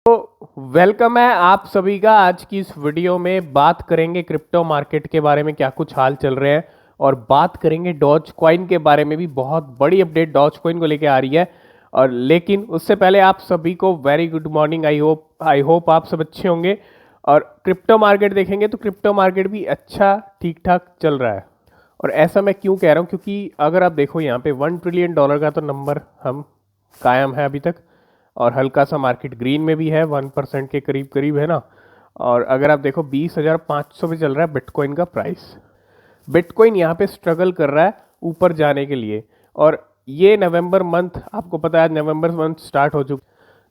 तो वेलकम है आप सभी का। आज की इस वीडियो में बात करेंगे क्रिप्टो मार्केट के बारे में, क्या कुछ हाल चल रहे हैं, और बात करेंगे डॉज कॉइन के बारे में भी। बहुत बड़ी अपडेट डॉज कॉइन को लेके आ रही है। और लेकिन उससे पहले आप सभी को very good morning. I hope आप सब अच्छे होंगे। और क्रिप्टो मार्केट देखेंगे तो क्रिप्टो मार्केट भी अच्छा ठीक ठाक चल रहा है। और ऐसा मैं क्यों कह रहा हूँ, क्योंकि अगर आप देखो यहाँ पे $1 ट्रिलियन का तो नंबर हम कायम है अभी तक, और हल्का सा मार्केट ग्रीन में भी है, 1% के करीब करीब है ना। और अगर आप देखो 20,500 पे चल रहा है बिटकॉइन का प्राइस। बिटकॉइन यहाँ पे स्ट्रगल कर रहा है ऊपर जाने के लिए। और ये नवंबर मंथ, आपको पता है नवंबर मंथ स्टार्ट हो चुका,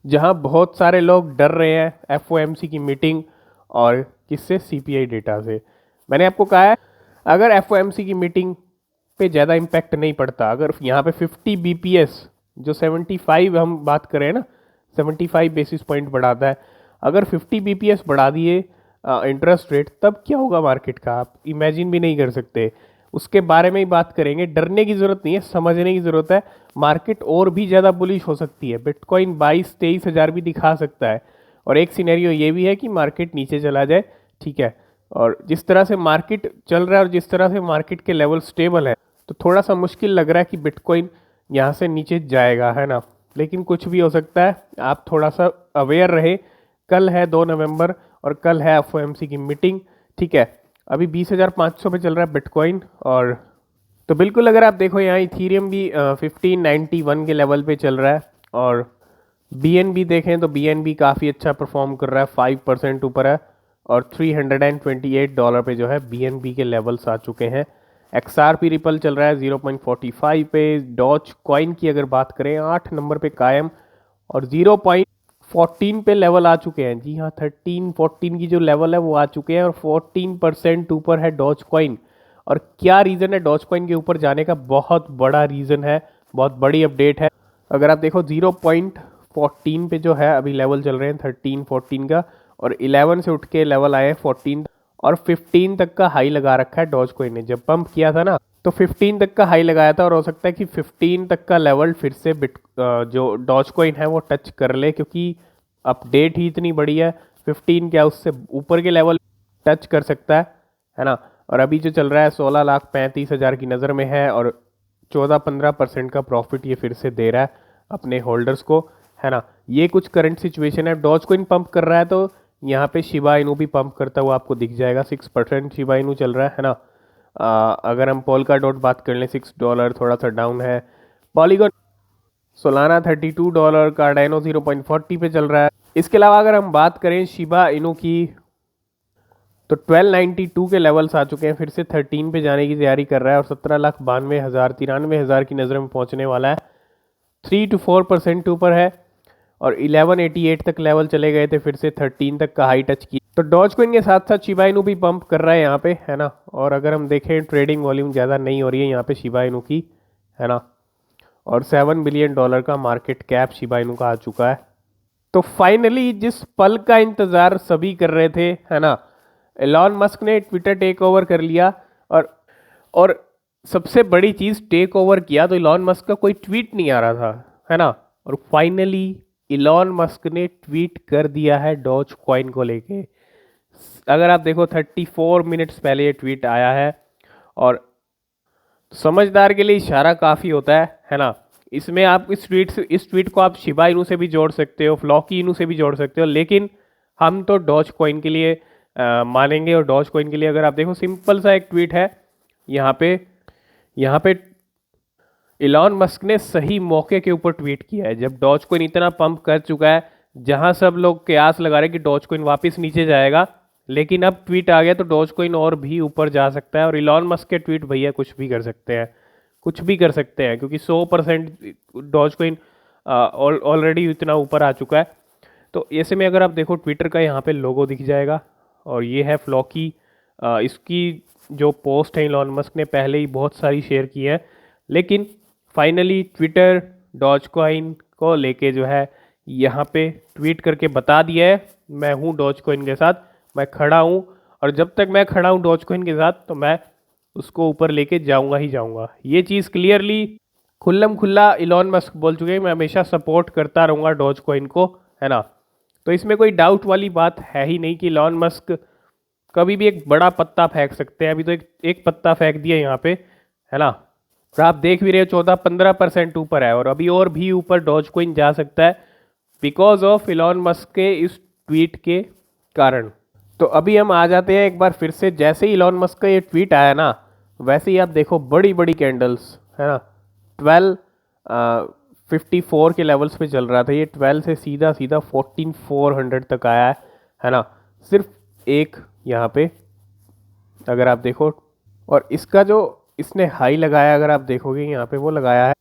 जहाँ बहुत सारे लोग डर रहे हैं एफओएमसी की मीटिंग और किससे, सीपीआई डेटा से। मैंने आपको कहा है अगर एफओएमसी की मीटिंग पे ज़्यादा इम्पैक्ट नहीं पड़ता, अगर यहाँ पे 50 बीपीएस जो 75 हम बात करें ना, 75 बेसिस पॉइंट बढ़ाता है, अगर 50 बीपीएस बढ़ा दिए इंटरेस्ट रेट, तब क्या होगा मार्केट का, आप इमेजिन भी नहीं कर सकते। उसके बारे में ही बात करेंगे। डरने की ज़रूरत नहीं है, समझने की ज़रूरत है। मार्केट और भी ज़्यादा बुलिश हो सकती है, बिटकॉइन 22-23 हज़ार भी दिखा सकता है। और एक सिनेरियो ये भी है कि मार्केट नीचे चला जाए, ठीक है। और जिस तरह से मार्केट चल रहा है और जिस तरह से मार्केट के लेवल स्टेबल है, तो थोड़ा सा मुश्किल लग रहा है कि बिटकॉइन यहाँ से नीचे जाएगा, है ना। लेकिन कुछ भी हो सकता है, आप थोड़ा सा अवेयर रहे। कल है 2 नवंबर और कल है एफओएमसी की मीटिंग, ठीक है। अभी 20,500 पे चल रहा है बिटकॉइन। और तो बिल्कुल अगर आप देखो यहाँ इथीरियम भी 1591 के लेवल पे चल रहा है। और बीएनबी देखें तो बीएनबी काफ़ी अच्छा परफॉर्म कर रहा है, 5% ऊपर है। और $328 पे जो है बीएनबी के लेवल्स आ चुके हैं। एक्सआरपी रिपल चल रहा है 0.45 पे। डॉज कॉइन की अगर बात करें 8 नंबर पे कायम, और 0.14 पे लेवल आ चुके हैं। जी हाँ, 13-14 की जो लेवल है वो आ चुके हैं, और 14% ऊपर है डॉज कॉइन। और क्या रीज़न है डॉज कॉइन के ऊपर जाने का? बहुत बड़ा रीज़न है, बहुत बड़ी अपडेट है। अगर आप देखो 0.14 पे जो है अभी लेवल चल रहे हैं 13-14 का, और 11 से उठ के लेवल आए हैं 14, और 15 तक का हाई लगा रखा है डॉज कॉइन ने। जब पंप किया था ना तो 15 तक का हाई लगाया था, और हो सकता है कि 15 तक का लेवल फिर से जो डॉज कॉइन है वो टच कर ले, क्योंकि अपडेट ही इतनी बड़ी है। 15 क्या, उससे ऊपर के लेवल टच कर सकता है ना। और अभी जो चल रहा है 16,35,000 की नज़र में है, और 14-15% का प्रॉफिट ये फिर से दे रहा है अपने होल्डर्स को, है ना। ये कुछ करंट सिचुएशन है। डॉज कॉइन पंप कर रहा है तो यहाँ पे शिबा इनू भी पंप करता हुआ आपको दिख जाएगा। 6% शिबा इनू चल रहा है ना। अगर हम पोल्का डॉट बात कर लें, $6 थोड़ा सा डाउन है। पॉलीगॉन सोलाना $32, कार्डाइनो 0.40 पे चल रहा है। इसके अलावा अगर हम बात करें शिबा इनू की, तो 1292 के लेवल्स आ चुके हैं, फिर से 13 पे जाने की तैयारी कर रहा है, और 17,92,000 की नज़र में पहुंचने वाला है। 3-4% ऊपर है, और 1188 तक लेवल चले गए थे, फिर से 13 तक का हाई टच किया। तो डॉज कॉइन के साथ साथ शिबा इनू भी पंप कर रहा है यहाँ पे, है ना। और अगर हम देखें ट्रेडिंग वॉल्यूम ज़्यादा नहीं हो रही है यहाँ पे शिबा इनू की, है ना। और $7 बिलियन का मार्केट कैप शिबा इनू का आ चुका है। तो फाइनली जिस पल का इंतज़ार सभी कर रहे थे, है ना, एलॉन मस्क ने ट्विटर टेक ओवर कर लिया। और और सबसे बड़ी चीज़, टेक ओवर किया तो एलॉन मस्क का कोई ट्वीट नहीं आ रहा था, है ना। और फाइनली इलॉन मस्क ने ट्वीट कर दिया है डॉज कॉइन को लेके। अगर आप देखो 34 मिनट्स पहले ये ट्वीट आया है। और समझदार के लिए इशारा काफ़ी होता है ना। इसमें आप इस ट्वीट को आप शिबा इनू से भी जोड़ सकते हो, फ्लॉकी इनू से भी जोड़ सकते हो, लेकिन हम तो डॉज कॉइन के लिए मानेंगे। और डॉज कॉइन के लिए अगर आप देखो सिंपल सा एक ट्वीट है यहाँ पे इलॉन मस्क ने सही मौके के ऊपर ट्वीट किया है, जब डॉज कॉइन इतना पंप कर चुका है, जहां सब लोग कयास लगा रहे कि डॉज कॉइन वापस नीचे जाएगा। लेकिन अब ट्वीट आ गया तो डॉज कॉइन और भी ऊपर जा सकता है। और इलॉन मस्क के ट्वीट भैया कुछ भी कर सकते हैं, कुछ भी कर सकते हैं, क्योंकि 100% डॉज कॉइन ऑलरेडी इतना ऊपर आ चुका है। तो ऐसे में अगर आप देखो ट्विटर का यहाँ पे लोगो दिख जाएगा, और ये है फ्लॉकी। इसकी जो पोस्ट है इलॉन मस्क ने पहले ही बहुत सारी शेयर की है, लेकिन फाइनली ट्विटर डॉज कॉइन को लेके जो है यहाँ पे ट्वीट करके बता दिया है, मैं हूँ डॉज कॉइन के साथ, मैं खड़ा हूँ। और जब तक मैं खड़ा हूँ डॉज कॉइन के साथ, तो मैं उसको ऊपर लेके जाऊँगा ही जाऊँगा। ये चीज़ क्लियरली खुल्लम खुल्ला इलॉन मस्क बोल चुके हैं, मैं हमेशा सपोर्ट करता रहूँगा डॉज कॉइन को, है ना। तो इसमें कोई डाउट वाली बात है ही नहीं कि इलॉन मस्क कभी भी एक बड़ा पत्ता फेंक सकते हैं। अभी तो एक पत्ता फेंक दिया यहाँ पे, है ना। और आप देख भी रहे हो 14-15% ऊपर है, और अभी और भी ऊपर डॉज कॉइन जा सकता है बिकॉज ऑफ इलॉन मस्क के इस ट्वीट के कारण। तो अभी हम आ जाते हैं एक बार फिर से, जैसे ही इलॉन मस्क का ये ट्वीट आया ना, वैसे ही आप देखो बड़ी बड़ी कैंडल्स, है ना। 1254 के लेवल्स पे चल रहा था ये, 12 से सीधा सीधा 14400 तक आया है ना। सिर्फ एक यहाँ पे अगर आप देखो, और इसका जो इसने हाई लगाया अगर आप देखोगे यहाँ पे, वो लगाया है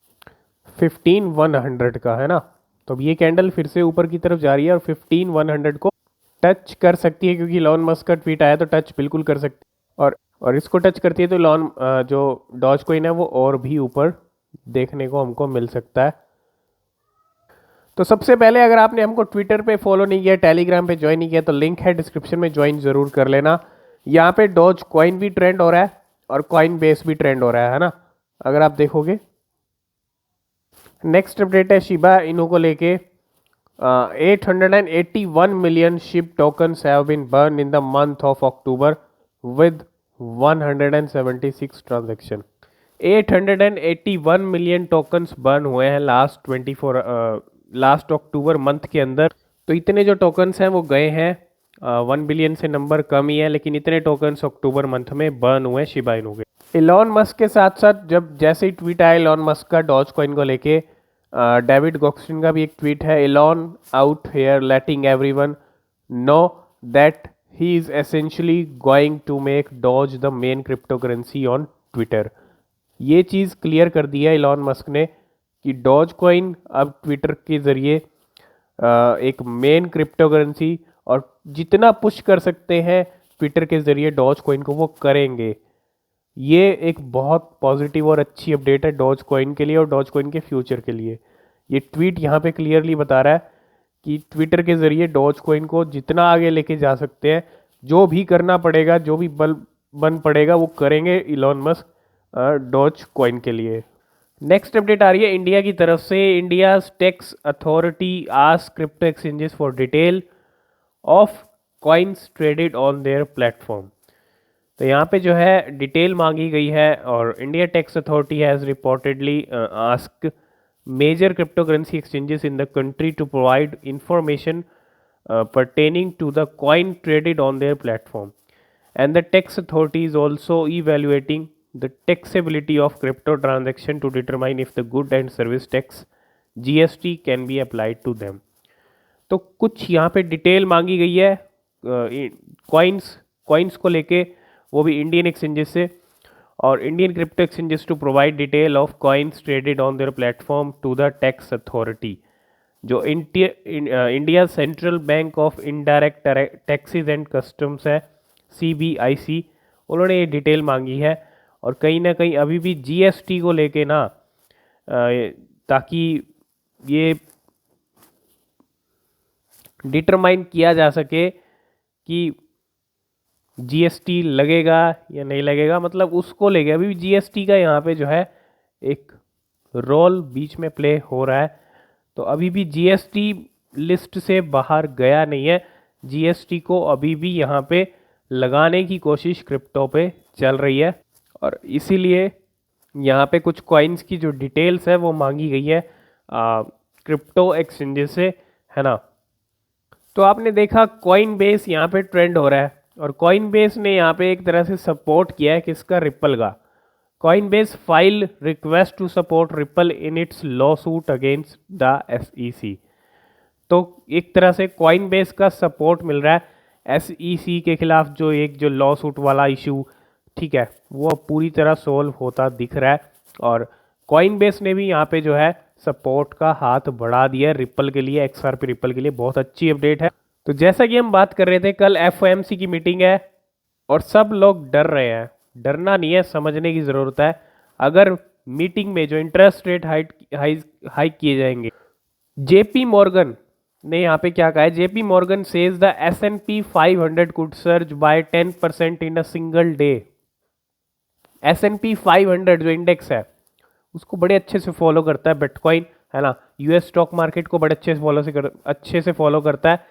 15100 का, है ना। तो अब ये कैंडल फिर से ऊपर की तरफ जा रही है और 15100 को टच कर सकती है, क्योंकि इलॉन मस्क का ट्वीट आया तो टच बिल्कुल कर सकती है। और इसको टच करती है तो इलॉन जो डॉज कॉइन है वो और भी ऊपर देखने को हमको मिल सकता है। तो सबसे पहले अगर आपने हमको ट्विटर पे फॉलो नहीं किया, टेलीग्राम पे ज्वाइन नहीं किया, तो लिंक है डिस्क्रिप्शन में, ज्वाइन जरूर कर लेना। यहाँ पे डॉज कॉइन भी ट्रेंड हो रहा है और कॉइन बेस भी ट्रेंड हो रहा है ना, अगर आप देखोगे। नेक्स्ट अपडेट है शिबा इनू को लेके। 881 million Shib tokens have been burn in the month of October with 176 transaction. 881 million tokens burn हुए हैं लास्ट अक्टूबर मंथ के अंदर। तो इतने जो टोकन्स हैं वो गए हैं, 1 बिलियन से नंबर कम ही है, लेकिन इतने टोकन्स अक्टूबर मंथ में बर्न हुए शिबा इनू के। इलॉन मस्क के साथ साथ जब जैसे ही ट्वीट आया इलॉन मस्क का डॉज कॉइन को लेके, डेविड गॉक्स्टिन का भी एक ट्वीट है, Elon out here letting everyone know that he is essentially going to make Doge the main cryptocurrency on Twitter. ये चीज़ क्लियर कर दी है इलॉन मस्क ने कि डॉज कॉइन अब ट्विटर के ज़रिए एक मेन क्रिप्टो करेंसी, और जितना पुश कर सकते हैं ट्विटर के ज़रिए डॉज कॉइन को वो करेंगे। ये एक बहुत पॉजिटिव और अच्छी अपडेट है डॉज कॉइन के लिए और डॉज कॉइन के फ्यूचर के लिए। ये ट्वीट यहाँ पे क्लियरली बता रहा है कि ट्विटर के ज़रिए डॉज कॉइन को जितना आगे लेके जा सकते हैं, जो भी करना पड़ेगा, जो भी बन पड़ेगा वो करेंगे इलॉन मस्क डॉज कॉइन के लिए। नेक्स्ट अपडेट आ रही है इंडिया की तरफ से। India tax authority ask crypto exchanges for detail of coins traded on their platform. तो यहाँ पे जो है डिटेल मांगी गई है, और India tax authority has reportedly ask major cryptocurrency exchanges in the country to provide information pertaining to the coin traded on their platform, and the tax authority is also evaluating the taxability of crypto transaction to determine if the good and service tax GST can be applied to them। तो कुछ यहाँ पे detail मांगी गई है coins को लेके, वो भी इंडियन एक्सचेंजेस से, और Indian crypto exchanges to provide detail of coins traded on their platform to the tax authority. जो India central bank of indirect taxes and customs है, CBIC, उन्होंने ये डिटेल मांगी है। और कहीं ना कहीं अभी भी GST को लेके ना, ताकि ये डिटरमाइन किया जा सके कि GST लगेगा या नहीं लगेगा, मतलब उसको लेके अभी भी GST का यहाँ पे जो है एक रोल बीच में प्ले हो रहा है। तो अभी भी GST लिस्ट से बाहर गया नहीं है, GST को अभी भी यहाँ पे लगाने की कोशिश क्रिप्टो पे चल रही है, और इसीलिए यहाँ पे कुछ कॉइन्स की जो डिटेल्स है वो मांगी गई है क्रिप्टो एक्सचेंजेस से, है ना। तो आपने देखा कॉइन बेस यहाँ पे ट्रेंड हो रहा है, और कॉइन बेस ने यहाँ पे एक तरह से सपोर्ट किया है किसका, रिपल का। Coinbase file request to support Ripple in its lawsuit against the SEC। तो एक तरह से Coinbase का सपोर्ट मिल रहा है SEC के खिलाफ, जो जो लॉ सूट वाला इशू, ठीक है, वो पूरी तरह सोल्व होता दिख रहा है। और Coinbase ने भी यहाँ पे जो है सपोर्ट का हाथ बढ़ा दिया रिपल के लिए, XRP रिपल के लिए। बहुत अच्छी अपडेट है। तो जैसा कि हम बात कर रहे थे, कल FOMC की मीटिंग है और सब लोग डर रहे हैं। डरना नहीं है, समझने की ज़रूरत है। अगर मीटिंग में जो इंटरेस्ट रेट हाइक किए जाएंगे, JP मॉर्गन ने यहाँ पे क्या कहा है, JP Morgan says the S&P 500 could surge by 10% in a single day. S&P 500 जो इंडेक्स है उसको बड़े अच्छे से फॉलो करता है बिटकॉइन, है ना। US स्टॉक मार्केट को बड़े अच्छे से फॉलो करता है।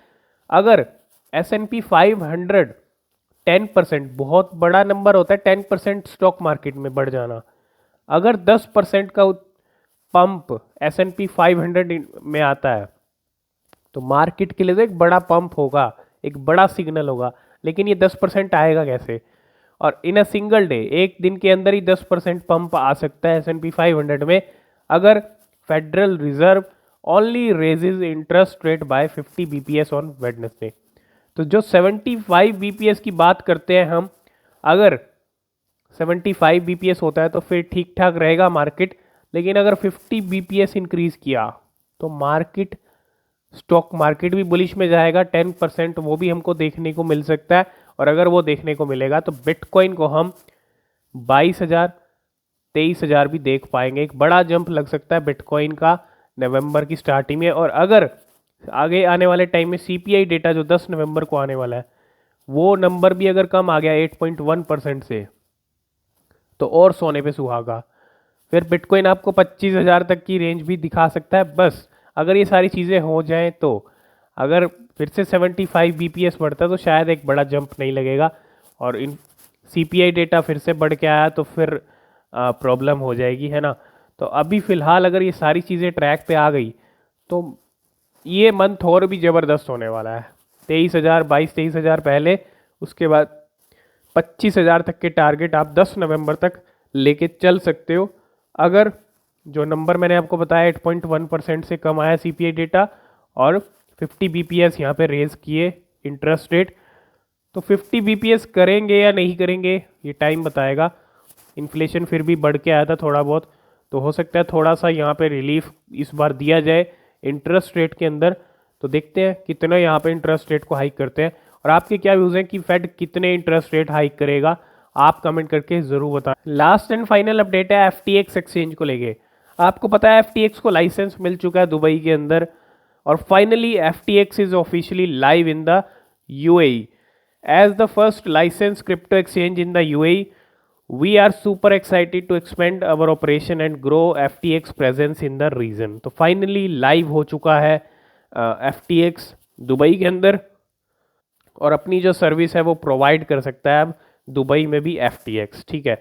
अगर S&P 500 10%, बहुत बड़ा नंबर होता है 10% स्टॉक मार्केट में बढ़ जाना, अगर 10% का पंप S&P 500 में आता है तो मार्केट के लिए तो एक बड़ा पंप होगा, एक बड़ा सिग्नल होगा। लेकिन ये 10% आएगा कैसे? और इन अ सिंगल डे, एक दिन के अंदर ही 10% पंप आ सकता है S&P 500 में, अगर federal reserve only raises interest rate by 50 BPS on Wednesday. तो जो 75 BPS की बात करते हैं हम, अगर 75 BPS होता है तो फिर ठीक ठाक रहेगा मार्केट। लेकिन अगर 50 BPS इंक्रीज किया तो मार्केट, स्टॉक मार्केट भी बुलिश में जाएगा, 10% वो भी हमको देखने को मिल सकता है। और अगर वो देखने को मिलेगा तो बिटकॉइन को हम 22,000 23,000 भी देख पाएंगे। एक बड़ा जंप लग सकता है बिटकॉइन का नवंबर की स्टार्टिंग में। और अगर आगे आने वाले टाइम में CPI डेटा जो 10 नवंबर को आने वाला है, वो नंबर भी अगर कम आ गया 8.1% से, तो और सोने पे सुहागा। फिर बिटकॉइन आपको 25,000 तक की रेंज भी दिखा सकता है, बस अगर ये सारी चीज़ें हो जाएं तो। अगर फिर से 75 BPS बढ़ता है तो शायद एक बड़ा जंप नहीं लगेगा, और इन CPI डेटा फिर से बढ़ के आया तो फिर प्रॉब्लम हो जाएगी, है ना। तो अभी फ़िलहाल अगर ये सारी चीज़ें ट्रैक पे आ गई तो ये मंथ और भी ज़बरदस्त होने वाला है। 23,000, 22-23,000 पहले, उसके बाद 25,000 तक के टारगेट आप 10 नवंबर तक लेके चल सकते हो। अगर जो नंबर मैंने आपको बताया 8.1% से कम आया CPI डेटा, और 50 BPS यहाँ पे रेज किए इंटरेस्ट रेट, तो 50 BPS करेंगे या नहीं करेंगे ये टाइम बताएगा। इन्फ्लेशन फिर भी बढ़ के आया था थोड़ा बहुत, तो हो सकता है थोड़ा सा यहाँ पे रिलीफ इस बार दिया जाए इंटरेस्ट रेट के अंदर। तो देखते हैं कितना यहाँ पे इंटरेस्ट रेट को हाइक करते हैं। और आपके क्या व्यूज़ हैं कि फेड कितने इंटरेस्ट रेट हाइक करेगा, आप कमेंट करके ज़रूर बताएं। लास्ट एंड फाइनल अपडेट है FTX एक्सचेंज को लेके। आपको पता है FTX को लाइसेंस मिल चुका है दुबई के अंदर, और finally FTX is officially live in the UAE as the first licence crypto exchange in the UAE। We are super excited to expand our operation and grow FTX presence in the region। तो finally live हो चुका है FTX Dubai के अंदर, और अपनी जो service है वो प्रोवाइड कर सकता है अब दुबई में भी FTX, ठीक है।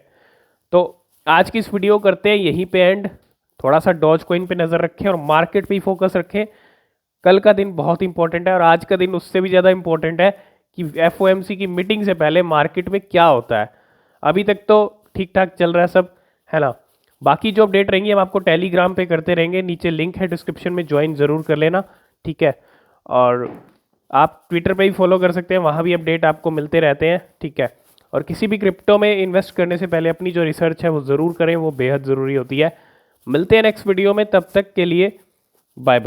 तो आज की इस वीडियो करते हैं यहीं पे एंड। थोड़ा सा डॉज कॉइन पे नज़र रखें और मार्केट पे ही फोकस रखें। कल का दिन बहुत इंपॉर्टेंट है, और आज का दिन उससे भी ज़्यादा इंपॉर्टेंट है कि FOMC की मीटिंग से पहले मार्केट में क्या होता है। अभी तक तो ठीक ठाक चल रहा है सब, है ना। बाकी जो अपडेट रहेंगी हम आपको टेलीग्राम पे करते रहेंगे, नीचे लिंक है डिस्क्रिप्शन में, ज्वाइन ज़रूर कर लेना, ठीक है। और आप ट्विटर पे भी फॉलो कर सकते हैं, वहाँ भी अपडेट आपको मिलते रहते हैं, ठीक है। और किसी भी क्रिप्टो में इन्वेस्ट करने से पहले अपनी जो रिसर्च है वो ज़रूर करें, वो बेहद ज़रूरी होती है। मिलते हैं नेक्स्ट वीडियो में, तब तक के लिए बाय बाय।